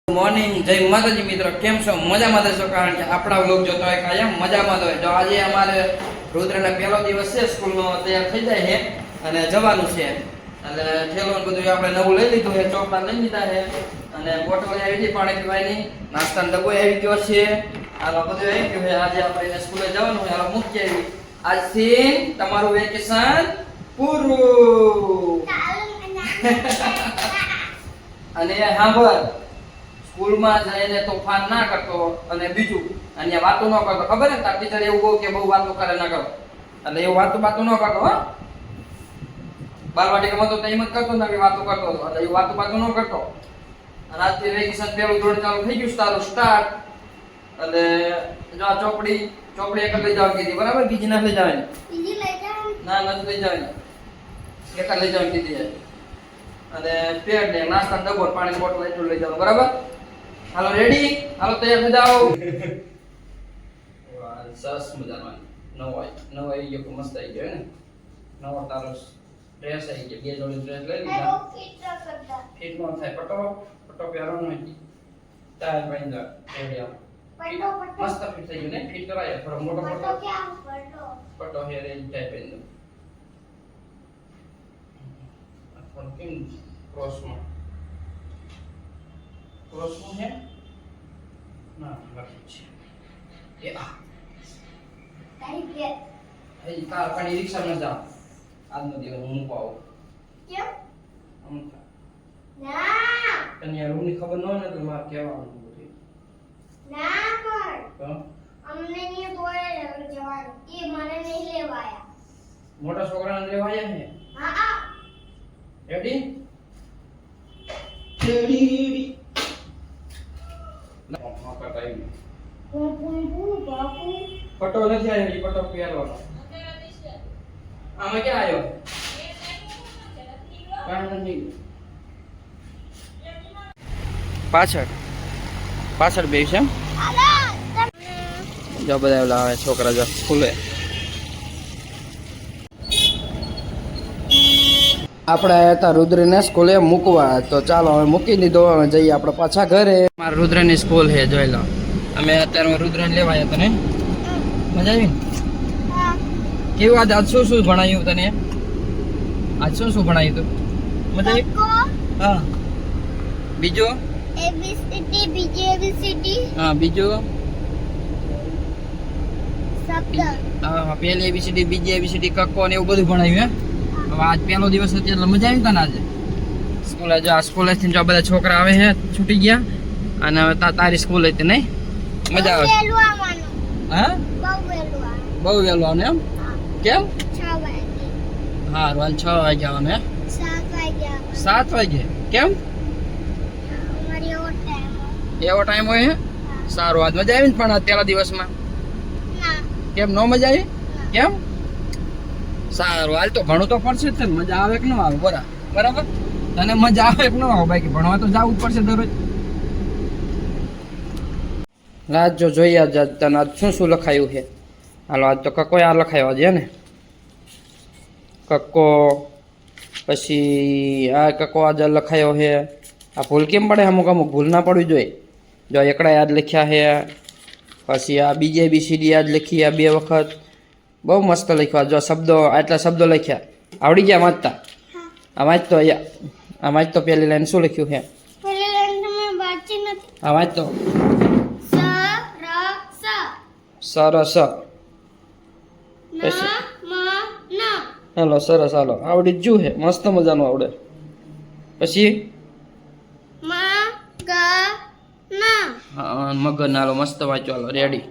Morning જય માતાજી મિત્રો, કેમ છો? મજામાં થશો, કારણ કે આપણા વ્લોગ જોતો હોય કાયમ મજામાં હોય. તો આજે અમારે રુદ્રને પહેલો દિવસ છે, સ્કૂલનો તૈયાર થઈ જાય છે અને જવાનું છે. એટલે ઠેલો બધું આપણે નવું લઈ લીધું છે, ચોપડા લઈ લીધા છે અને બોટલ આવી ગઈ પાણી પીવાની, નાસ્તાનો ડબ્બો આવી ગયો છે. હાલો બધું આવી ગયું છે. આજે આપણે સ્કૂલે જવાનું છે. હાલો મૂકી આવી. આજથી તમારું વેકેશન પૂરું. અને સાંભળ, સ્કૂલમાં જઈને તોફાન ના કરતો અને બીજું અહીંયા વાતો ન કરતો. ખબર ને તાર ટીચર એવું કહું કે બહુ વાતો કરે ના કરો, એટલે એવું વાતો ન કરતો. હો, બાલવાટિકામાં તો તેમ જ કરતો ને કે વાતો કરતો હતો, એટલે એ વાતો ન કરતો. અને આજથી વેકેશન પહેલું ધોરણ ચાલુ થઈ ગયું, તારું સ્ટાર્ટ. એટલે જો આ ચોપડી એક જ લઈ જવાની કીધી, બરાબર? બીજી ના લઈ જવાની. ના નથી લઈ જવાની, એક જ લઈ જવાની કીધી. અને પેડ ને નાસ્તા ડબ્બો પાણીની બોટલ એટલું લઈ જવાનું, બરાબર? હાલો રેડી, હાલો તૈયાર થઈ જાઓ. વાહ, સરસ મજાનો નવો આવી ગયો, મસ્ત આવી ગયો ને નવો તારો ડ્રેસ આવી ગયો. બે જોડી ડ્રેસ લઈ લીધા. ફિટ નો થાય, પટો પહેરવાનો નથી. તાર ભાઈ દા રેડી આવ. મસ્ત ફિટ થઈ ગયો ને, ફિટ કરાય. થોડો મોટો પટો હેર એ ટાઈપ પેન દો. પણ કેમ ક્રોસમાં હે ના લખી છે એ આ તારી કાર પાણી રિક્ષામાં જાવ. આજનો દિવસ હું મૂકવા આવું. કેમ? ના તને રૂમ ની ખબર ન હોય ને તો મારે કહેવાનું બધું. ના કર અમને નહીં બોલે જવાનું, એ મને નહીં લેવાયા. મોટા છોકરાને લેવાયા ને? હા. રેડી પટો નથી આવ્યો, પટો પહેરવાનો. આમાં ક્યાં આવ્યો? પાછળ બે છે. જો બધા ઓલા આવે છોકરા, જો સ્કૂલે. આપણે આવ્યા હતા રુદ્રને સ્કૂલે મૂકવા, તો ચાલો હવે મૂકી દીધો. હવે જઈએ આપણે પાછા ઘરે. મારા રુદ્રની સ્કૂલ છે, જોઈ લો. અમે અત્યારે રુદ્રને લેવા આવ્યા. તને મજા આવી? કેવું આજ શું ભણાયું તને? આજ શું ભણાયું તું? મજા આવી? હા. બીજું? હા, બીજું? હા, પહેલી ABCD, બીજી ABCD, કક્કો ને એવું બધું ભણાયું. હે, હવે આજ પહેલો દિવસ હતો એટલે મજા આવી તને આજે સ્કૂલે? જો આ સ્કૂલે થી જો બધા છોકરા આવે છે, છૂટી ગયા. અને હવે તારી સ્કૂલ હતી નહીં? મજા આવે? હા, બહુ વહેલું આવવાનું એમ? કેમ? હા, રોજ 6 વાગે આવવાનું. હે, 7 વાગે? કેમ? એવો ટાઈમ હોય? હે, સારું. આજ મજા આવી ને? પણ પહેલા દિવસમાં કેમ નો મજા આવી? કેમ? સારું, હાલ તો ભણવું તો પડશે જ. મજા આવે કે ન આવે? બરાબર? તને મજા આવે કે ન આવે? બાકી ભણવા તો જવું જ પડશે દરરોજ. આજ જો જોઈએ તને આજ શું લખાયું છે. હાલો, આજ તો કક્કો આ લખાયો આજે ને, કક્કો. પછી આ કક્કો આજે લખાયો છે. આ ભૂલ કેમ પડે? અમુક ભૂલ ના પડવી જોઈએ. જો એકડા યાદ લખ્યા છે. પછી આ બીજી ABCD યાદ લખી, આ 2 વખત. બહુ મસ્ત લખ્યા. જો શબ્દો, આટલા શબ્દો લખ્યા. આવડી ગયા વાંચતા? આ વાંચતો પહેલી લાઈન શું લખ્યું છે? આ વાંચતો. સરસ. હાલો, સરસ. હાલો, આવડી જ જુ છે. મસ્ત મજાનું આવડે. પછી હા, મગન. હાલો, મસ્ત વાંચો. હાલો રેડી.